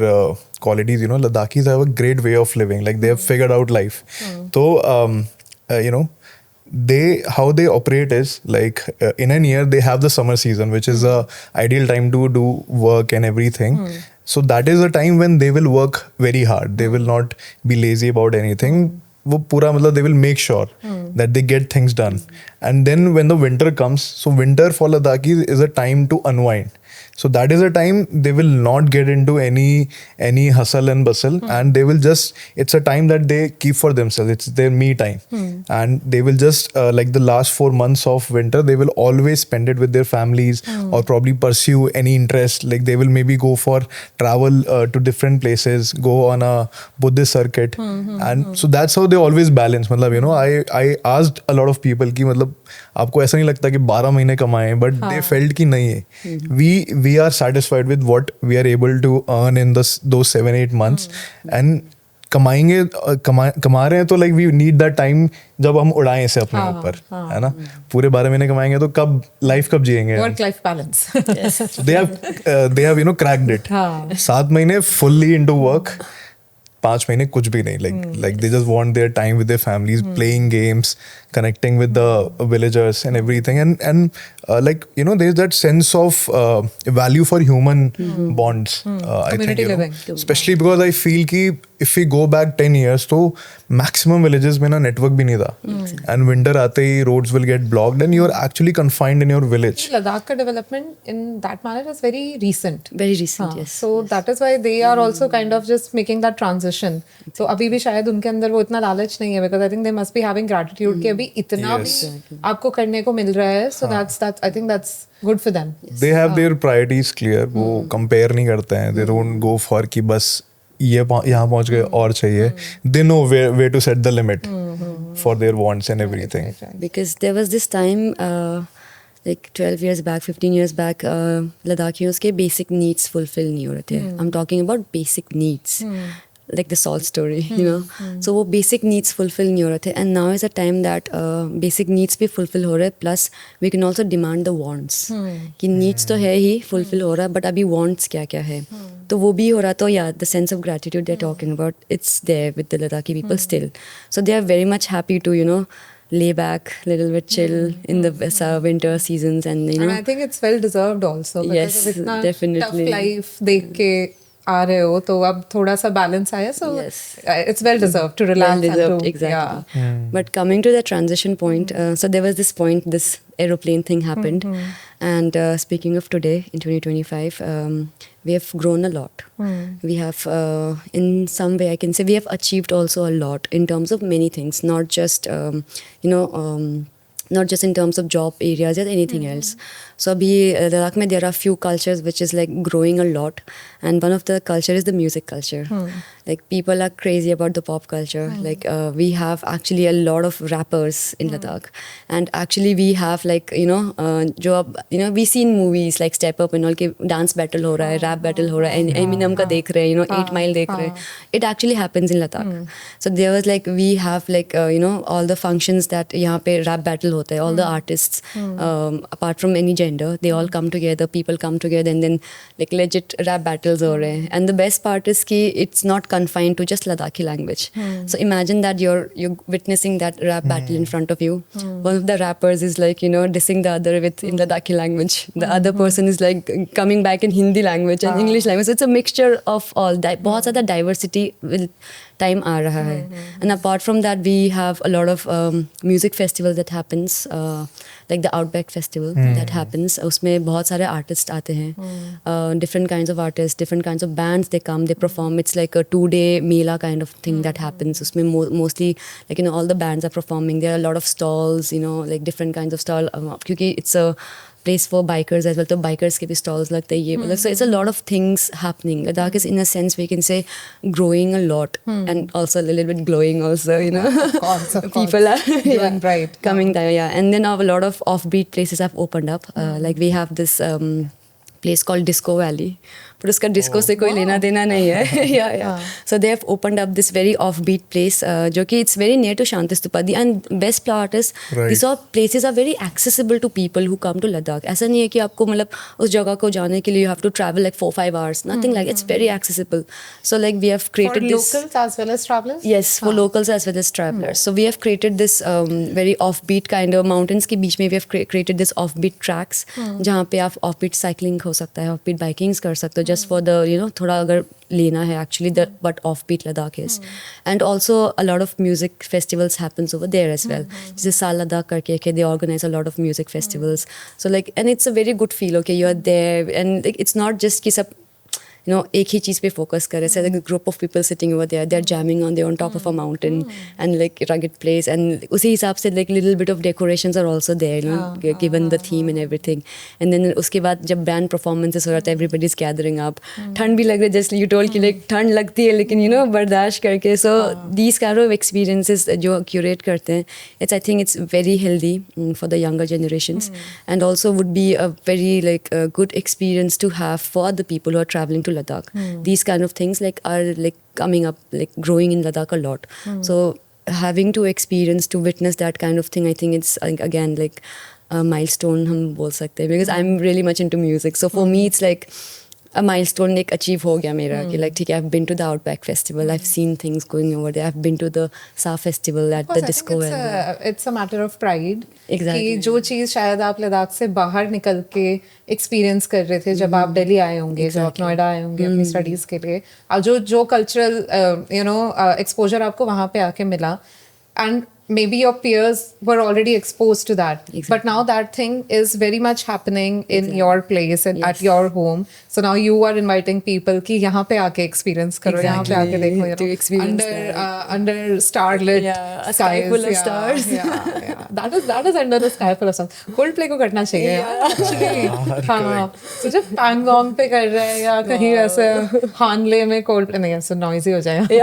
qualities. Ladakhis have a great way of living. Like they have figured out life. So, how they operate is like in a year they have the summer season, which is a ideal time to do work and everything. So that is a time when they will work very hard. They will not be lazy about anything. वो पूरा मतलब they will make sure that they get things done. And then when the winter comes, so winter for Ladakhis is a time to unwind. So that is a time they will not get into any hustle and bustle, and they will just, it's a time that they keep for themselves. It's their me time. And they will just like the last 4 months of winter, they will always spend it with their families, or probably pursue any interest. Like they will maybe go for travel to different places, go on a Buddhist circuit. And so that's how they always balance. मतलब I asked a lot of people कि मतलब आपको ऐसा नहीं लगता कि 12 महीने कमाएं, but they felt कि नहीं है. We are satisfied with what we are able to earn in those 7-8 months. And कमा रहे हैं तो like we need that time जब हम उड़ाएं इसे अपने ऊपर, है ना. पूरे 12 महीने कमाएंगे तो कब लाइफ कब जिएंगे. Work life balance. So they have cracked it. 7 महीने fully into work, 5 महीने कुछ भी नहीं. Like they just want their time with their families, playing games, connecting with the villagers and everything, and like there's that sense of value for human bonds. I think Community living. especially because I feel कि if we go back 10 years तो maximum villages में ना network भी नहीं था, and winter आते ही roads will get blocked and you're actually confined in your village. Ladakh ka development in that manner is very recent. Very recent, yes. So that is why they are also kind of just making that transition. So अभी भी शायद उनके अंदर वो इतना लालच नहीं है, because I think they must be having gratitude कि अभी इतना भी आपको करने को मिल रहा है. So that's I think that's good for them. They have their priorities clear. वो compare नहीं करते हैं. They don't go for कि बस ये यहाँ पहुँच गए और चाहिए. They know where to set the limit for their wants and everything. Because there was this time, like 12 years back, 15 years back, Ladakhios के basic needs fulfill नहीं हो रहे थे. I'm talking about basic needs. Like the salt story, you know. So वो basic needs fulfill नहीं हो रहे थे. And now is a time that basic needs भी fulfill हो रहे हैं. Plus we can also demand the wants. कि needs तो है ही fulfill हो रहा है, but अभी wants क्या क्या है. तो वो भी हो रहा. तो yeah, the sense of gratitude they're talking about, it's there with the Ladakhi people still. So they are very much happy to lay back, little bit chill in the winter seasons, and And I think it's well deserved also. Because Yes, of इतना definitely. tough life देख के आ रहे हो, तो अब थोड़ा सा balance आया. So Yes. it's well deserved to relax. Well deserved, and to, exactly. But coming to the transition point, so there was this point, this aeroplane thing happened. And speaking of today, in 2025, we have grown a lot. We have, in some way, I can say, we have achieved also a lot in terms of many things, not just, not just in terms of job areas or anything else. So abhi Ladakh mein there are few cultures which is like growing a lot, and one of the culture is the music culture. Like people are crazy about the pop culture. Like we have actually a lot of rappers in Ladakh, and actually we have like जो अब we see in movies like Step Up and all के dance battle हो रहा है, rap battle हो रहा है, Eminem का देख रहे हैं, 8 Mile देख रहे हैं. It actually happens in Ladakh. So there was like we have like all the functions that यहाँ पे rap battle होता है. All the artists apart from any gender, they all come together, people come together, and then like legit rap battles हो रहे हैं. And the best part is कि it's not confined to just Ladakhi language. So imagine that you're witnessing that rap battle in front of you. One of the rappers is like dissing the other with in Ladakhi language. The other person is like coming back in Hindi language and English language. So it's a mixture of all. बहुत ज़्यादा diversity will time आ रहा है. And apart from that, we have a lot of music festivals that happens, like the Outback Festival that happens. उसमें बहुत सारे artists आते हैं, different kinds of artists, different kinds of bands. They come, they perform. It's like a 2-day mela kind of thing that happens. उसमें mostly like all the bands are performing. There are a lot of stalls, like different kinds of stall. क्योंकि it's a place for bikers as well, तो bikers के भी stalls लगते हैं ये मतलब. So it's a lot of things happening. Ladakh is in a sense we can say growing a lot and also a little bit glowing also, Of course. People are Doing bright. coming there, and then now a lot of offbeat places have opened up. Like we have this place called Disco Valley, but उसका disco से कोई लेना देना नहीं है. yeah. So they have opened up this very offbeat place, जो कि it's very near to Shanti Stupa. And best part is these all places are very accessible to people who come to Ladakh. ऐसा नहीं है कि आपको मतलब उस जगह को जाने के लिए you have to travel like 4-5 hours. Nothing like it's very accessible. So like we have created For this. locals as well as travelers? Yes, for locals as well as travelers. So we have created this very offbeat kind of mountains के बीच में we have created this offbeat tracks जहाँ पे आप offbeat cycling हो सकता है, offbeat bikings कर सकते हो just for the थोड़ा अगर लेना है actually but offbeat Ladakh is. And also a lot of music festivals happens over there as well. जैसे साल Ladakh करके they organize a lot of music festivals. So like and it's a very good feel. Okay, you're there and like, it's not just कि सब एक ही चीज़ पे focus कर रहे हैं. Like a group of people sitting over there, they're jamming on top of a mountain and like rugged place, and उसी हिसाब से like little bit of decorations are also there, given the theme and everything. And then उसके बाद जब band performances हो रहा था, everybody's gathering up. ठंड भी लग रही है, just you told कि like ठंड लगती है लेकिन बर्दाश्त करके. So these kind of experiences जो curate करते हैं, I think it's very healthy for the younger generations, and also would be a very like a good experience to have for the people who are traveling to Ladakh. These kind of things like are like coming up, like growing in Ladakh a lot. So having to experience, to witness that kind of thing, I think it's again like a milestone हम बोल सकते हैं, because I'm really much into music. So for me it's like a milestone एक achieve हो गया मेरा कि like ठीक है, I've been to the Outback Festival, I've seen things going over there, I've been to the Sa Festival at the disco. It's a matter of pride. Exactly. कि जो चीज़ शायद आप लद्दाख से बाहर निकल के एक्सपीरियंस कर रहे थे जब आप दिल्ली आए होंगे, जब आप नोएडा आए होंगे अपनी स्टडीज़ के लिए, और जो कल्चरल एक्सपोजर आपको वहाँ पे आके मिला, and maybe your peers were already exposed to that. Exactly. But now that thing is very much happening in your place and at your home. So now you are inviting people कि यहाँ पे आके experience करो, यहाँ पे आके देखो, you To know, experience under starlit a sky full of stars. Yeah. That is under the sky full of stars. Coldplay को करना चाहिए यार, actually. हाँ, तो जब पैंगोंग पे कर रहे हैं या कहीं ऐसे हानले में Coldplay नहीं, ऐसे noisy हो जाएगा.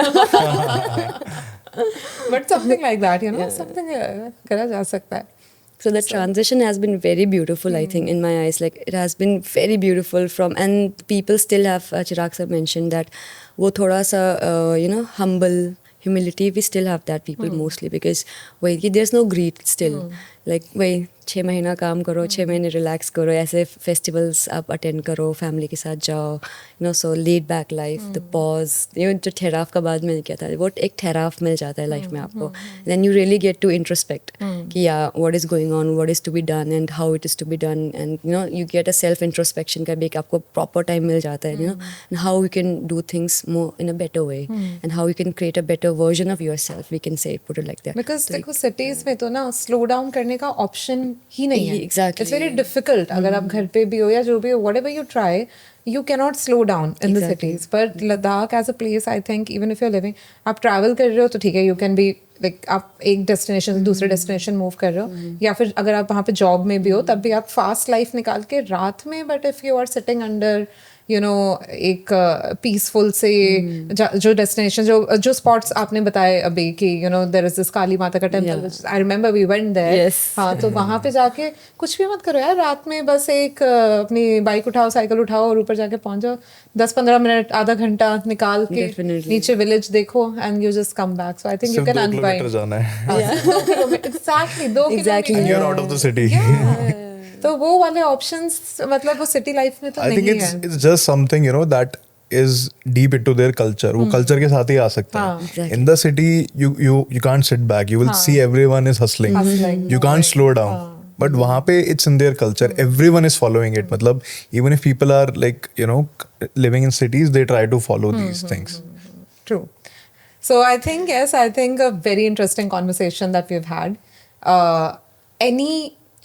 But something like that, you know, something करा जा सकता है. So the transition has been very beautiful, I think, in my eyes. Like it has been very beautiful and people still have, Chirag sir mentioned that वो थोड़ा सा, humility, we still have that people mostly because there's no greed still. Like 6 महीना काम करो, 6 महीने relax करो, ऐसे festivals आप अटेंड करो, फैमिली के साथ जाओ, so laid back life, the pause, जो ठहराव का बाद मैंने किया था, वो एक ठहराव मिल जाता है लाइफ में आपको. Then you really get to introspect कि या what is going on, what is to be done and how it is to be done, and you get a self introspection का भी एक आपको प्रॉपर टाइम मिल जाता है, and how you can do things more in a better way, and how you can create a better version of yourself, we can say put it like that. Because देखो cities में तो ना slow down करने का option ही नहीं है. Exactly. It's very difficult. अगर आप घर पे भी हो या जो भी हो, whatever you try, you cannot slow down in the cities. But Ladakh as a place, I think, even if you're living, आप travel कर रहे हो तो ठीक है, you can be like आप एक destination से दूसरे destination move कर रहे हो, या फिर अगर आप वहाँ पे job में भी हो तब भी आप fast life निकाल के रात में, but if you are sitting under एक पीसफुल से जो डेस्टिनेशन जो स्पॉट्स आपने बताए अभी कि there is this Kali Mata का temple, I remember we went there. हाँ, तो वहाँ पे जाके कुछ भी मत करो यार, रात में बस एक अपनी बाइक उठाओ, साइकिल उठाओ और ऊपर जाके पहुंच जाओ, 10-15 मिनट, आधा घंटा निकाल के नीचे विलेज देखो, and you just come back. So I think you can unwind. Exactly 2 kilometre you're out of the city. तो वो वाले ऑप्शंस मतलब वो सिटी लाइफ में तो नहीं है. it's just something that is deep into their culture. वो culture के साथ ही आ सकता है. In the city you can't sit back. You will see everyone is hustling. You can't slow down. But वहाँ पे it's in their culture. Everyone is following it. मतलब even if people are like living in cities, they try to follow these things. True. So I think a very interesting conversation that we've had.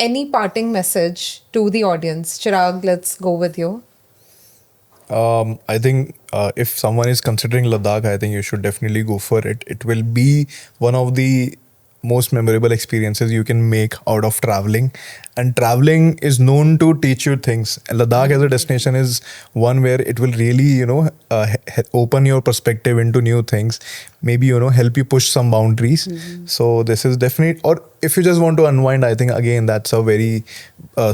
Any parting message to the audience? Chirag, let's go with you. I think if someone is considering Ladakh, I think you should definitely go for it. It will be one of the most memorable experiences you can make out of traveling. And traveling is known to teach you things. And Ladakh as a destination is one where it will really, open your perspective into new things. Maybe, help you push some boundaries. So this is definitely, or if you just want to unwind, I think again, that's a very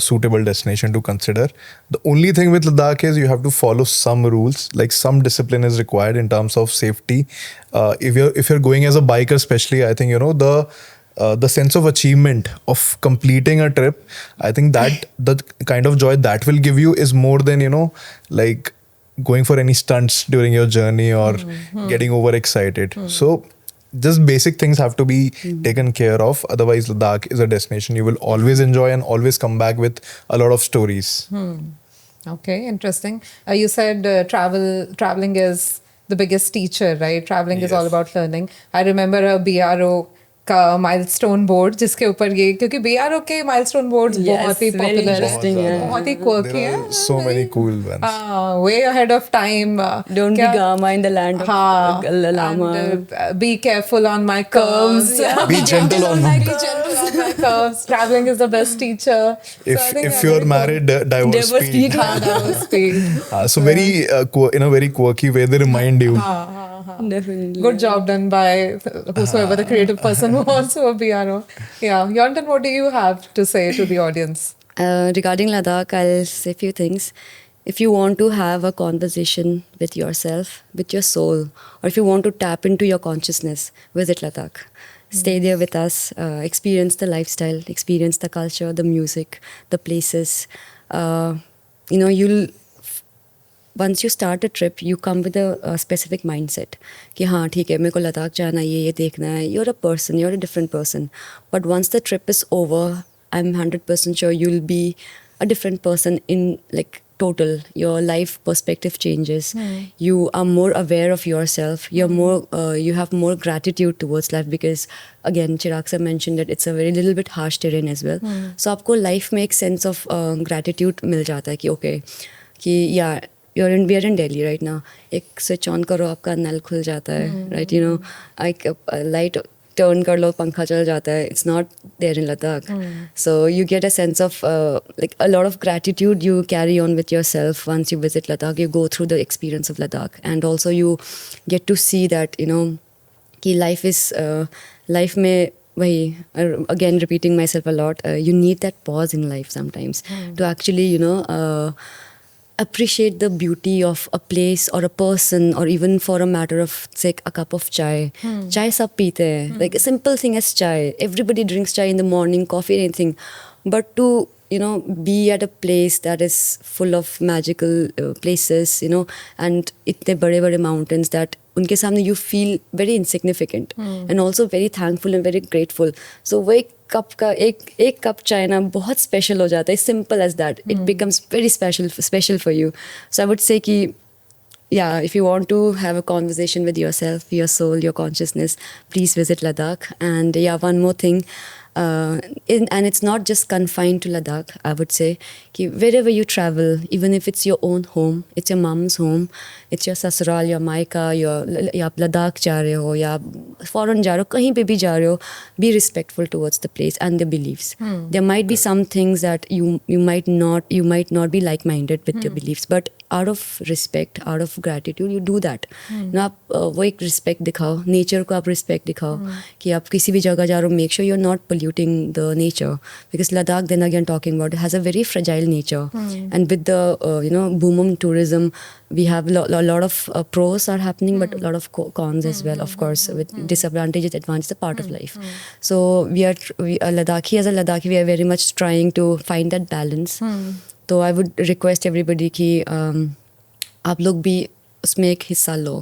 suitable destination to consider. The only thing with Ladakh is you have to follow some rules, like some discipline is required in terms of safety. If you're going as a biker, especially, I think, the sense of achievement of completing a trip, I think that the kind of joy that will give you is more than, like going for any stunts during your journey or getting overexcited. So just basic things have to be taken care of. Otherwise, Ladakh is a destination you will always enjoy and always come back with a lot of stories. Okay, interesting. You said traveling is the biggest teacher, right? Traveling is all about learning. I remember a BRO का milestone board जिसके ऊपर ये, क्योंकि BRO के milestone boards बहुत ही popular है, बहुत ही quirky है. So many cool ones. Way ahead of time. Don't be Gama in the land of Lama. And, be careful on my curves. Be gentle on my curves. Traveling is the best teacher. If you're married, divorce speed. Divorce speed. So very in a very quirky way they remind you. Definitely. Good job done by whosoever the creative person who also a BRO. Yeah, Yontan, what do you have to say to the audience? Regarding Ladakh, I'll say a few things. If you want to have a conversation with yourself, with your soul, or if you want to tap into your consciousness, visit Ladakh. Stay there with us, experience the lifestyle, experience the culture, the music, the places. once you start a trip, you come with a specific mindset कि हाँ ठीक है मेरे को लद्दाख जाना है ये देखना है. You're a person, you're a different person. But once the trip is over, I'm 100% sure you'll be a different person in like total. Your life perspective changes. You are more aware of yourself. You're more, you have more gratitude towards life because again, Chirag sir mentioned that it's a very little bit harsh terrain as well. So आपको life में एक sense of gratitude मिल जाता है कि okay, कि yeah, we are in Delhi right now. एक switch on करो आपका नल खुल जाता है, right? You know, like light turn कर लो पंखा चल जाता है. It's not there in Ladakh. So you get a sense of like a lot of gratitude you carry on with yourself once you visit Ladakh. You go through the experience of Ladakh, and also you get to see that कि life is life में वही again repeating myself a lot. You need that pause in life sometimes to actually appreciate the beauty of a place or a person, or even for a matter of say a cup of chai. Chai sab peete hai. Like a simple thing as chai. Everybody drinks chai in the morning, coffee, anything. But to be at a place that is full of magical places, and itne bade mountains that unke samne you feel very insignificant and also very thankful and very grateful. So wo एक cup चाय ना बहुत special हो जाता है. Simple as that. It becomes very special for you. So I would say कि yeah, if you want to have a conversation with yourself, your soul, your consciousness, please visit Ladakh. And yeah, one more thing. And it's not just confined to Ladakh, I would say. Ki wherever you travel, even if it's your own home, it's your mom's home, it's your sasural, your maika, या आप Ladakh जा रहे हो या foreign जा रहे हो, कहीं पे भी जा रहे हो, be respectful towards the place and their beliefs. There might be some things that you might not be like-minded with your beliefs, but out of respect, out of gratitude, you do that. आप वो एक respect दिखाओ, nature को आप respect दिखाओ कि आप किसी भी जगह जा रहे हो, make sure you're not polluting the nature, because Ladakh, then again talking about, has a very fragile nature, and with the boom of tourism, we have a lot of pros are happening, but a lot of cons as well, of course, with disadvantages, advantages, a part of life. So we as a Ladakhi, we are very much trying to find that balance. So I would request everybody कि आप लोग भी उसमें एक हिस्सा लो,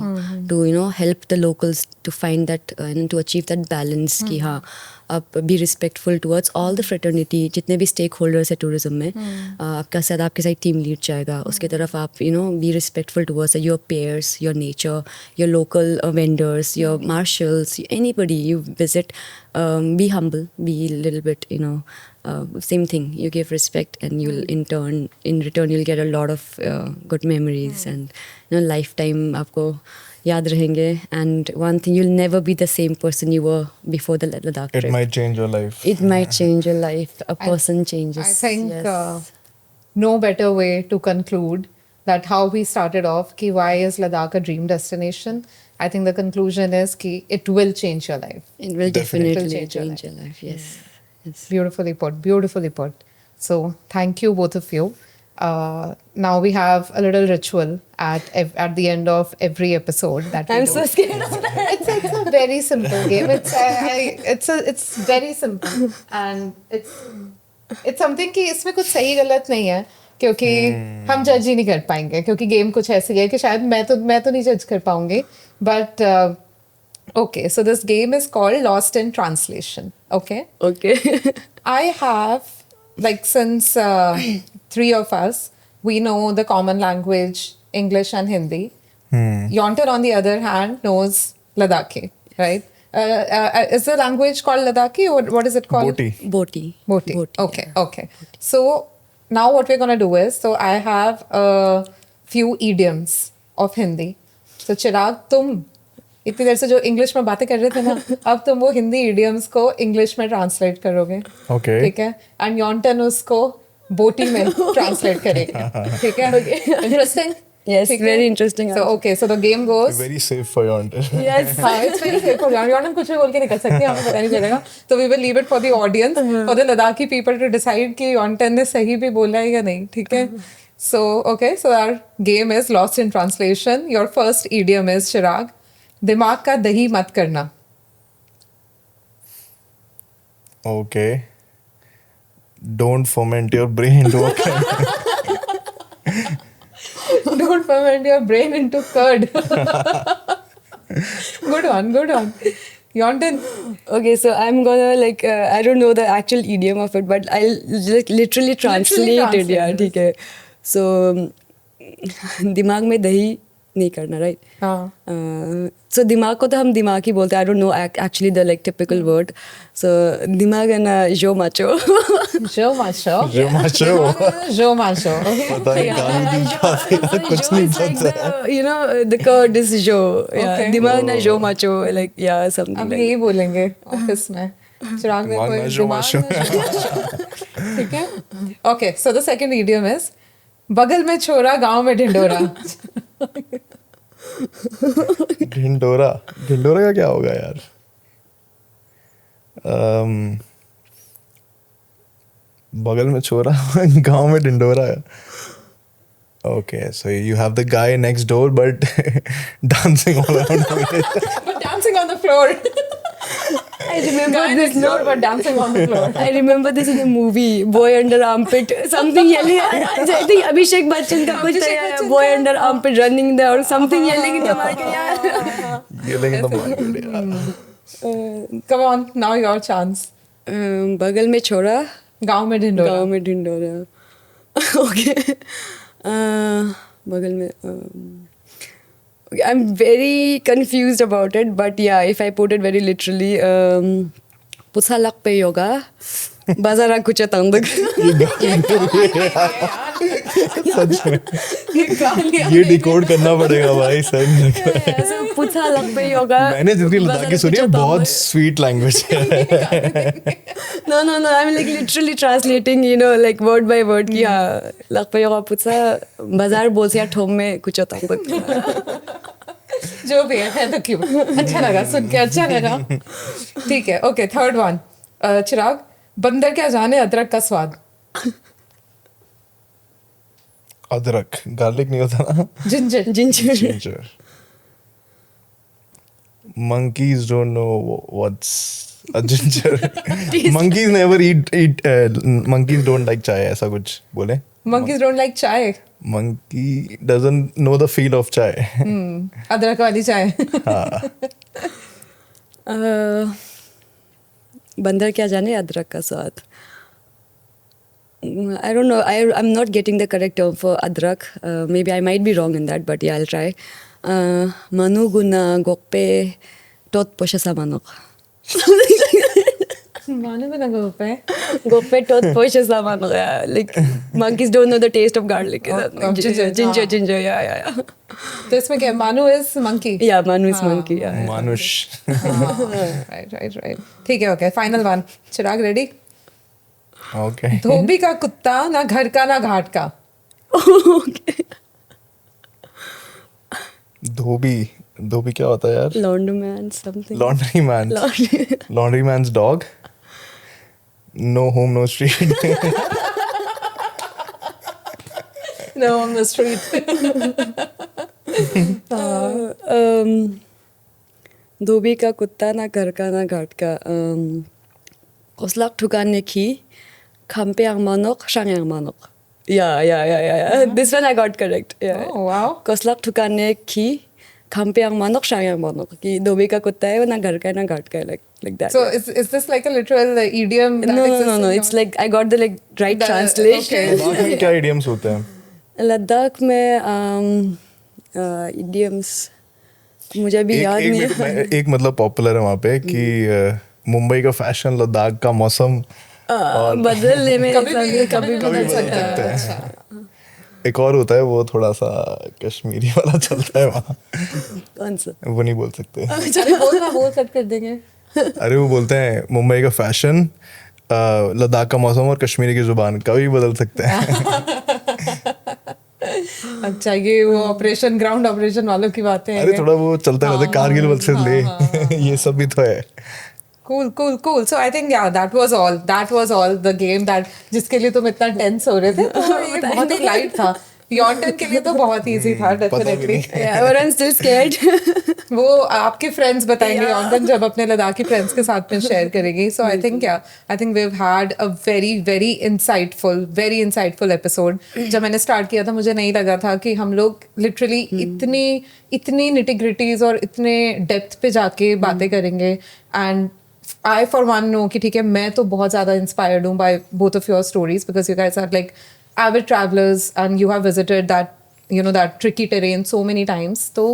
to help the locals to find that and to achieve that balance कि हाँ आप be respectful towards all the fraternity, जितने भी stakeholders है tourism में, आपके साथ team lead जाएगा, उसके तरफ आप be respectful towards your peers, your nature, your local vendors, your marshals, anybody you visit. Be humble, be a little bit same thing, you give respect, and you'll in return you'll get a lot of good memories, and lifetime आपको याद रहेंगे. And one thing, you'll never be the same person you were before the Ladakh trip. It might change your life. It might change your life. A person changes. I think yes. No better way to conclude that how we started off, ki why is Ladakh a dream destination? I think the conclusion is ki it will change your life. It will definitely change your change your life. Yes. Yes. Beautifully put. Beautifully put. So thank you, both of you. Now we have a little ritual at the end of every episode that we I'm do. so scared of that. It's a very simple game. It's very simple, and it's something कि इसमें कुछ सही गलत नहीं है, क्योंकि हम जज ही नहीं कर पाएंगे, क्योंकि गेम कुछ ऐसी है कि शायद मैं तो नहीं जज कर पाऊंगी. But okay, so this game is called Lost in Translation. Okay. I have, like, since 3 of us, we know the common language, English and Hindi. Yonter, on the other hand, knows Ladakhi, right? Is the language called Ladakhi, or what is it called? Boti. Okay. So now what we're going to do is, so I have a few idioms of Hindi. So Chirag, तुम इतनी देर से जो English में बातें कर रहे थे ना, अब तुम वो हिंदी इडियम्स को इंग्लिश में ट्रांसलेट करोगे. Okay. ठीक है. एंड यॉन्टन उसको बोटी में ट्रांसलेट करेगा. ठीक है. Interesting? Yes, very interesting. So okay, so the game goes. Very safe for Yonter. Yes. It's very safe for Yonter. Yonter कुछ भी बोल के नहीं कर सकते, हमें पता नहीं चलेगा. So we will leave it for the audience, for the Ladakhi people to decide कि Yonter ने सही भी बोला है या नहीं. ठीक है. So okay, so our game is Lost in Translation. Your first idiom is, Chirag, दिमाग का दही मत करना. Okay. Don't ferment your brain to a Do don't ferment your brain into curd. Good one. Yonton. Okay, so I'm gonna like I don't know the actual idiom of it, but I'll like literally translate it. Yeah, translate ठीक है. So दिमाग में दही नहीं करना, right? हाँ. So दिमाग को तो हम दिमाग ही बोलते हैं. I don't know actually the like typical word. So दिमाग है ना जो macho. Joe macho. जो macho. Joe macho. Okay. पता नहीं गाली दी जाती है, कुछ नहीं पता. You know the curd is jo. Yeah, Okay. दिमाग ना जो macho, like yeah something अब like. यही बोलेंगे ऑफिस में. चिराग में दिमाग कोई ना जो दिमाग macho. ना जो macho. ठीक है. Okay, so the second idiom is बगल में छोरा गांव में ढिंडोरा. ढिंडोरा का क्या होगा यार? बगल में छोरा गांव में Dhindora. Okay, so you have the guy next door but dancing all around the village. But dancing on the floor. I remember Guy this next door but dancing on the floor. I remember this in a movie, Boy Under Armpit, something yelling. I think Abhishek Bachchan ka kuch था, Boy Under Armpit running there or something yelling in the market. Yeah. Yelling in the market. Yeah. Come on, now your chance. बगल में छोरा गांव में ढिंडोरा. गाँव में Dhindora. Okay. बगल में okay, I'm very confused about it, but yeah, if I put it very literally, pusalak pe yoga, bazara kucha tandak. सच में ये डिकोड करना पड़ेगा भाई. सही लग रहा है. So pusalak pe yoga. मैंने जितनी लद्दाखी सुनी है बहुत स्वीट लैंग्वेज है. No, I'm like literally translating, you know, like word by word. कि हाँ, लग पे योगा पुसा बाजार बोल से या ठोम में कुछ होता है. जो भी है तो क्यों अच्छा लगा सुन के. अच्छा लगा. ठीक है. Okay, third one. चिराग, बंदर क्या जाने अदरक का स्वाद. अदरक गार्लिक नहीं होता ना. Ginger. Ginger. Monkeys don't know what's a ginger. Monkeys never eat. Monkeys don't like chai. ऐसा कुछ बोले. Monkeys don't like चाय. Monkey doesn't know the feel of chai. अदरक वाली चाय. बंदर क्या जाने अदरक का स्वाद. I don't know. I'm not getting the correct term for adrak. Maybe I might be wrong in that, but yeah, I'll try. Manu guna gokpe tot posha sa manok. माने में लगा पे. Gokpe tot posha sa manok. Yeah, like monkeys don't know the taste of garlic. Of ginger. Ginger. Yeah. तो इसमें क्या Manu is monkey. Yeah, Manu is monkey. Yeah. मानुष. Right. ठीक है. Okay, final one. Chirag ready. Okay. धोबी का कुत्ता ना घर का ना घाट का. Okay. धोबी क्या होता है यार? Laundryman something. Laundry man's dog. No home, no street. No, on the street. धोबी का कुत्ता ना घर का ना घाट का. कोसलाक ठुकाने की खाम्पे आंगमानोक शांग आंगमानोक. Yeah. This one I got correct. Yeah. Oh, wow. कोसलाक ठुकाने की खाम्पे आंगमानोक शांग आंगमानोक. कि धोबी का कुत्ता है वो ना घर का है ना घाट का है, like that. So is this like a literal idiom? That exists No. in It's like I got the like right The- translation. Ladakh में क्या idioms होते हैं? लद्दाख में idioms मुझे भी याद नहीं है. एक मतलब पॉपुलर है वहाँ पे कि मुंबई का फैशन, लद्दाख का मौसम बदलने में कभी भी कभी बदल सकता सकते है. हैं. अच्छा. एक और होता है वो थोड़ा सा कश्मीरी वाला चलता है वहाँ. कौन सा. वो नहीं बोल सकते. अरे बोल कट कर देंगे. अरे वो बोलते हैं मुंबई का फैशन, लद्दाख का मौसम और कश्मीरी की जुबान कभी बदल सकते हैं. अच्छा, ये वो ऑपरेशन ग्राउंड ऑपरेशन वालों की बातें हैं. अरे थोड़ा वो चलता रहता है, कारगिल वर्सेस ले. ये सब भी तो है. Cool. So I think that was all the game that जिसके लिए तुम इतना टेंस हो रहे थे. तो ये बहुत लाइट था. यॉन्टन के लिए तो बहुत इजी था definitely. But I'm still scared. वो आपके फ्रेंड्स बताएंगे यॉन्टन जब अपने लद्दाखी फ्रेंड्स के साथ में शेयर करेगी। So I think we have had a very insightful episode. जब मैंने स्टार्ट किया था मुझे नहीं लगा था कि हम लोग लिटरली इतनी निटिग्रिटीज और इतने डेप्थ पे जाके बातें करेंगे। And I for one know कि ठीक है मैं तो बहुत ज़्यादा inspired हूँ by both of your stories because you guys are like avid travelers and you have visited that tricky terrain so many times. तो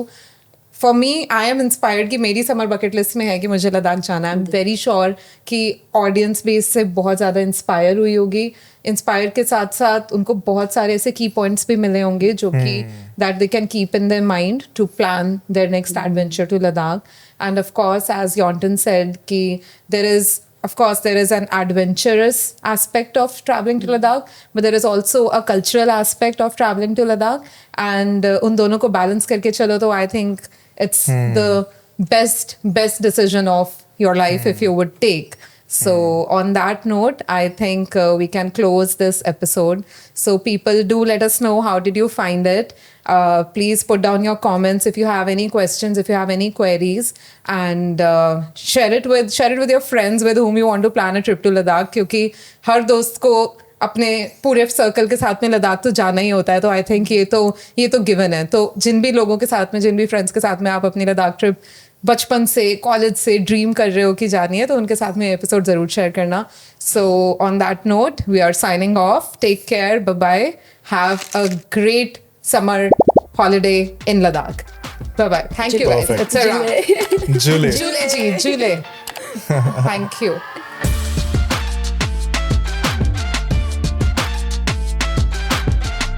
for me I am inspired कि मेरी summer bucket list में है कि मुझे लद्दाख जाना है। I'm very sure कि audience base से बहुत ज़्यादा inspire हुई होगी। इंस्पायर के साथ साथ उनको बहुत सारे ऐसे की पॉइंट्स भी मिले होंगे जो कि that they can keep in their mind to plan their next adventure to Ladakh. And of course as Yonten said कि there is an adventurous aspect of traveling to Ladakh, but there is also a cultural aspect of traveling to Ladakh. And उन दोनों को balance करके चलो तो I think it's the best decision of your life if you would take. So on that note, I think we can close this episode. So people, do let us know, how did you find it? Please put down your comments if you have any questions, if you have any queries, and share it with your friends with whom you want to plan a trip to Ladakh. क्योंकि हर दोस्त को अपने पूरे circle के साथ में लद्दाख तो जाना ही होता है। तो आई थिंक ये तो गिवन है। तो जिन भी लोगों के साथ में, जिन भी फ्रेंड्स के साथ में आप अपनी लद्दाख ट्रिप बचपन से, कॉलेज से ड्रीम कर रहे हो कि जानी है, तो उनके साथ में एपिसोड ज़रूर शेयर करना। So on that note we are signing off. Take care, bye bye, have a great summer holiday in Ladakh. Bye bye, thank you guys. It's a Jule. Jule. Thank you.